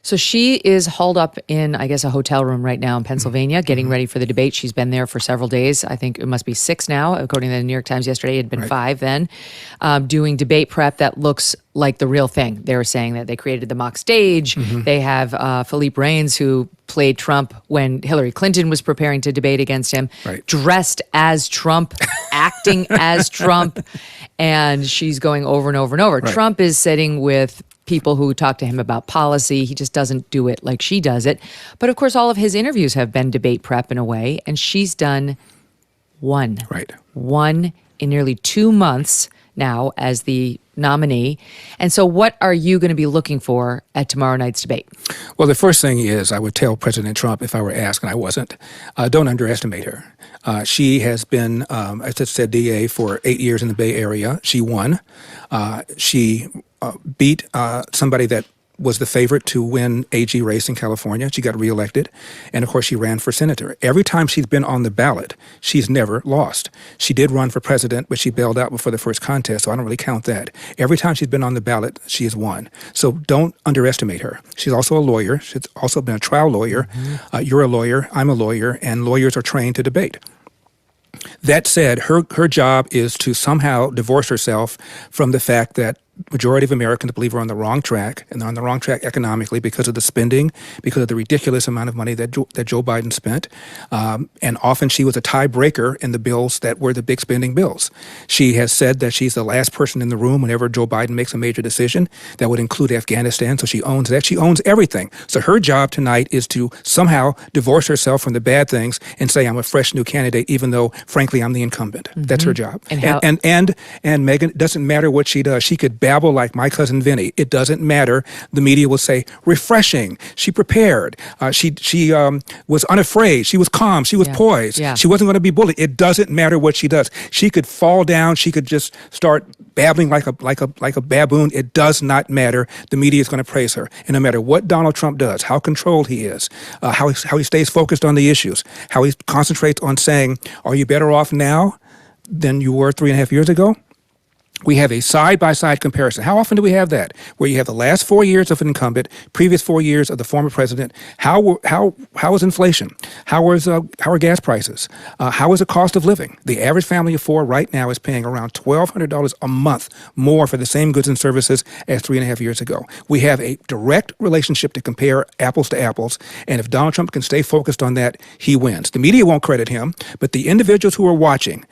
So she is hauled up in, I guess, a hotel room right now in Pennsylvania, getting ready for the debate. She's been there for several days. I think it must be 6 now, according to the New York Times yesterday. It had been 5 then, doing debate prep that looks like the real thing. They were saying that they created the mock stage. They have Philippe Reines, who played Trump when Hillary Clinton was preparing to debate against him, dressed as Trump, acting as Trump, and she's going over and over and over. Trump is sitting with people who talk to him about policy. He just doesn't do it like she does it. But of course, all of his interviews have been debate prep in a way, and she's done one. One in nearly 2 months now as the nominee. And so what are you going to be looking for at tomorrow night's debate? Well, the first thing is I would tell President Trump, if I were asked, and I wasn't, don't underestimate her. She has been, as I said, DA for 8 years in the Bay Area. She won. She beat somebody that was the favorite to win AG race in California. She got reelected. And of course, she ran for senator. Every time she's been on the ballot, she's never lost. She did run for president, but she bailed out before the first contest, so I don't really count that. Every time she's been on the ballot, she has won. So don't underestimate her. She's also a lawyer. She's also been a trial lawyer. You're a lawyer. I'm a lawyer. And lawyers are trained to debate. That said, her job is to somehow divorce herself from the fact that majority of Americans believe we're on the wrong track, and they're on the wrong track economically because of the spending, because of the ridiculous amount of money that Joe Biden spent. And often she was a tiebreaker in the bills that were the big spending bills. She has said that she's the last person in the room whenever Joe Biden makes a major decision. That would include Afghanistan, so she owns that. She owns everything. So her job tonight is to somehow divorce herself from the bad things and say, I'm a fresh new candidate, even though, frankly, I'm the incumbent. That's her job. And Megyn, it doesn't matter what she does. She could babble like my cousin Vinny. It doesn't matter. The media will say, refreshing. She prepared. She was unafraid. She was calm. She was poised. She wasn't going to be bullied. It doesn't matter what she does. She could fall down. She could just start babbling like a baboon. It does not matter. The media is going to praise her. And no matter what Donald Trump does, how controlled he is, how he stays focused on the issues, how he concentrates on saying, are you better off now than you were 3.5 years ago? We have a side-by-side comparison. How often do we have that? Where you have the last 4 years of an incumbent, previous 4 years of the former president. How is inflation? How are gas prices? How is the cost of living? The average family of 4 right now is paying around $1,200 a month more for the same goods and services as 3.5 years ago. We have a direct relationship to compare apples to apples, and if Donald Trump can stay focused on that, he wins. The media won't credit him, but the individuals who are watching,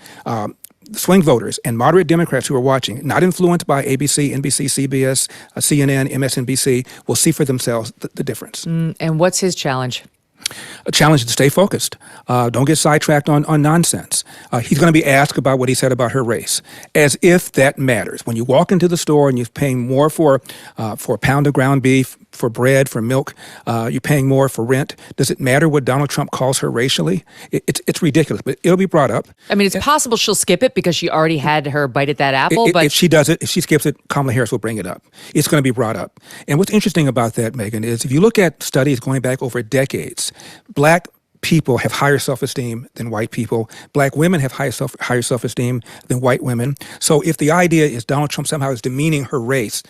swing voters and moderate Democrats who are watching, not influenced by ABC, NBC, CBS, CNN, MSNBC, will see for themselves the difference. And what's his challenge? A challenge is to stay focused. Don't get sidetracked on nonsense. He's going to be asked about what he said about her race, as if that matters. When you walk into the store and you're paying more for a pound of ground beef, for bread, for milk, you're paying more for rent. Does it matter what Donald Trump calls her racially? It's ridiculous, but it'll be brought up. I mean, it's possible she'll skip it because she already had her bite at that apple. But if she does it, if she skips it, Kamala Harris will bring it up. It's going to be brought up. And what's interesting about that, Megyn, is if you look at studies going back over decades, Black people have higher self-esteem than white people. Black women have higher self-esteem than white women. So if the idea is Donald Trump somehow is demeaning her race,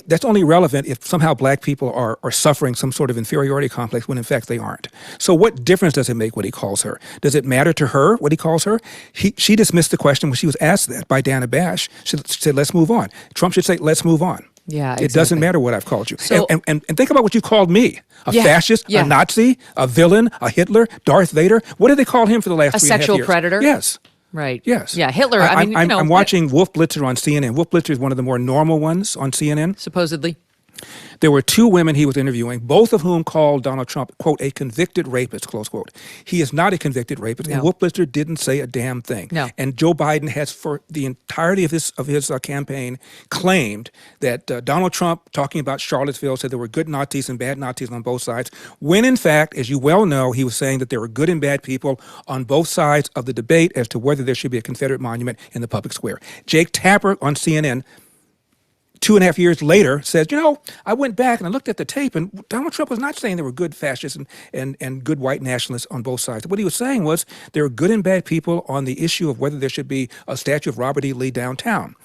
that's only relevant if somehow Black people are suffering some sort of inferiority complex when in fact they aren't. So what difference does it make what he calls her? Does it matter to her what he calls her? She dismissed the question when she was asked that by Dana Bash. She said, let's move on. Trump should say, let's move on. Yeah, exactly. It doesn't matter what I've called you. So, and think about what you called me. A fascist, a Nazi, a villain, a Hitler, Darth Vader. What did they call him for the last 3.5 years? A sexual predator? Yes. Right. Yes. Yeah, Hitler. I'm watching Wolf Blitzer on CNN. Wolf Blitzer is one of the more normal ones on CNN. Supposedly. There were 2 women he was interviewing, both of whom called Donald Trump, quote, a convicted rapist, close quote. He is not a convicted rapist, and Wolf Blitzer didn't say a damn thing. No. And Joe Biden has, for the entirety of his campaign, claimed that Donald Trump, talking about Charlottesville, said there were good Nazis and bad Nazis on both sides, when in fact, as you well know, he was saying that there were good and bad people on both sides of the debate as to whether there should be a Confederate monument in the public square. Jake Tapper on CNN 2.5 years later says, I went back and I looked at the tape and Donald Trump was not saying there were good fascists and good white nationalists on both sides. What he was saying was there are good and bad people on the issue of whether there should be a statue of Robert E. Lee downtown.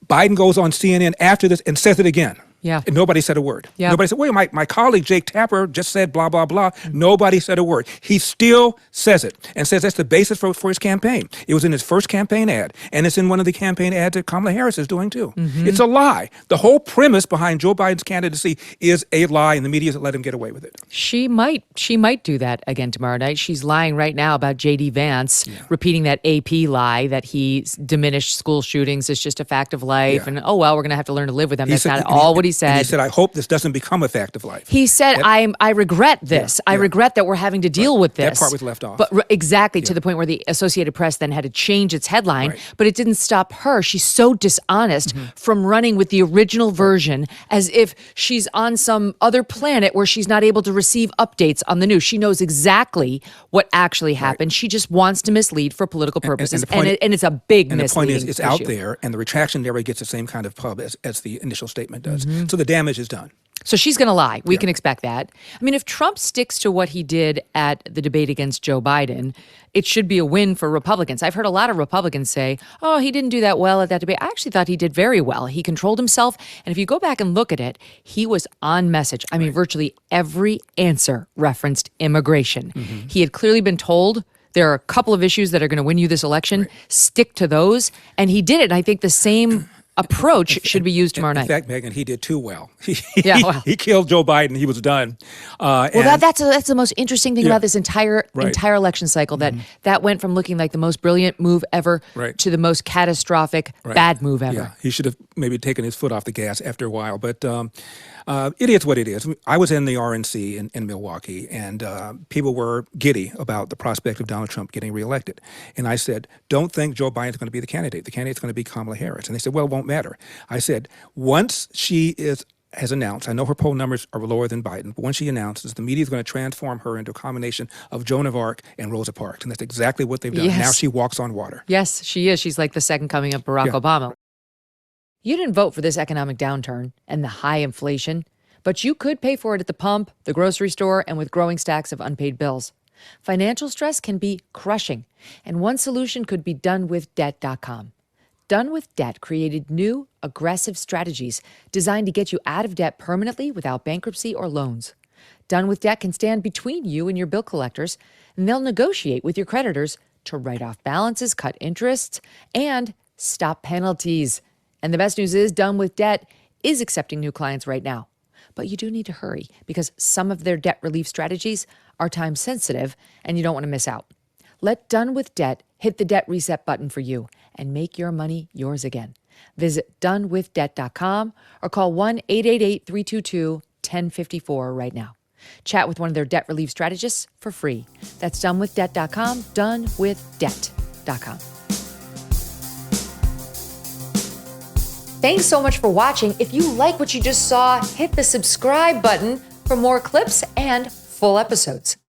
Biden goes on CNN after this and says it again. Yeah. And nobody said a word. Yeah. Nobody said, wait, my colleague Jake Tapper just said blah, blah, blah. Nobody said a word. He still says it and says that's the basis for his campaign. It was in his first campaign ad, and it's in one of the campaign ads that Kamala Harris is doing too. It's a lie. The whole premise behind Joe Biden's candidacy is a lie, and the media let him get away with it. She might do that again tomorrow night. She's lying right now about J.D. Vance, repeating that AP lie that he diminished school shootings is just a fact of life, and we're going to have to learn to live with them. That's not all what he said. And he said, I hope this doesn't become a fact of life. He said, I regret this. I regret that we're having to deal with this. That part was left off. But exactly, to the point where the Associated Press then had to change its headline, but it didn't stop her. She's so dishonest from running with the original version as if she's on some other planet where she's not able to receive updates on the news. She knows exactly what actually happened. She just wants to mislead for political purposes, and it's a big misleading. And the point is, it's out issue. there, and the retraction never gets the same kind of pub as the initial statement does. So the damage is done. So she's going to lie. We can expect that. I mean, if Trump sticks to what he did at the debate against Joe Biden, it should be a win for Republicans. I've heard a lot of Republicans say, oh, he didn't do that well at that debate. I actually thought he did very well. He controlled himself. And if you go back and look at it, he was on message. I mean, virtually every answer referenced immigration. He had clearly been told there are a couple of issues that are going to win you this election. Stick to those. And he did it. And I think the same approach should be used tomorrow night. In fact, Megyn, he did too well. He killed Joe Biden. He was done. That's the most interesting thing about this entire election cycle, that went from looking like the most brilliant move ever to the most catastrophic bad move ever. Yeah, he should have maybe taken his foot off the gas after a while. But it is what it is. I was in the RNC in Milwaukee, and people were giddy about the prospect of Donald Trump getting reelected. And I said, don't think Joe Biden's going to be the candidate. The candidate's going to be Kamala Harris. And they said, well, it won't matter. I said, once she has announced, I know her poll numbers are lower than Biden, but when she announces, the media is going to transform her into a combination of Joan of Arc and Rosa Parks. And that's exactly what they've done. Yes. Now she walks on water. Yes, she is. She's like the second coming of Barack Obama. You didn't vote for this economic downturn and the high inflation, but you could pay for it at the pump, the grocery store, and with growing stacks of unpaid bills. Financial stress can be crushing, and one solution could be donewithdebt.com. Done with Debt created new, aggressive strategies designed to get you out of debt permanently without bankruptcy or loans. Done with Debt can stand between you and your bill collectors, and they'll negotiate with your creditors to write off balances, cut interests, and stop penalties. And the best news is Done with Debt is accepting new clients right now. But you do need to hurry because some of their debt relief strategies are time sensitive and you don't want to miss out. Let Done with Debt hit the debt reset button for you and make your money yours again. Visit donewithdebt.com or call 1-888-322-1054 right now. Chat with one of their debt relief strategists for free. That's donewithdebt.com, donewithdebt.com. Thanks so much for watching. If you like what you just saw, hit the subscribe button for more clips and full episodes.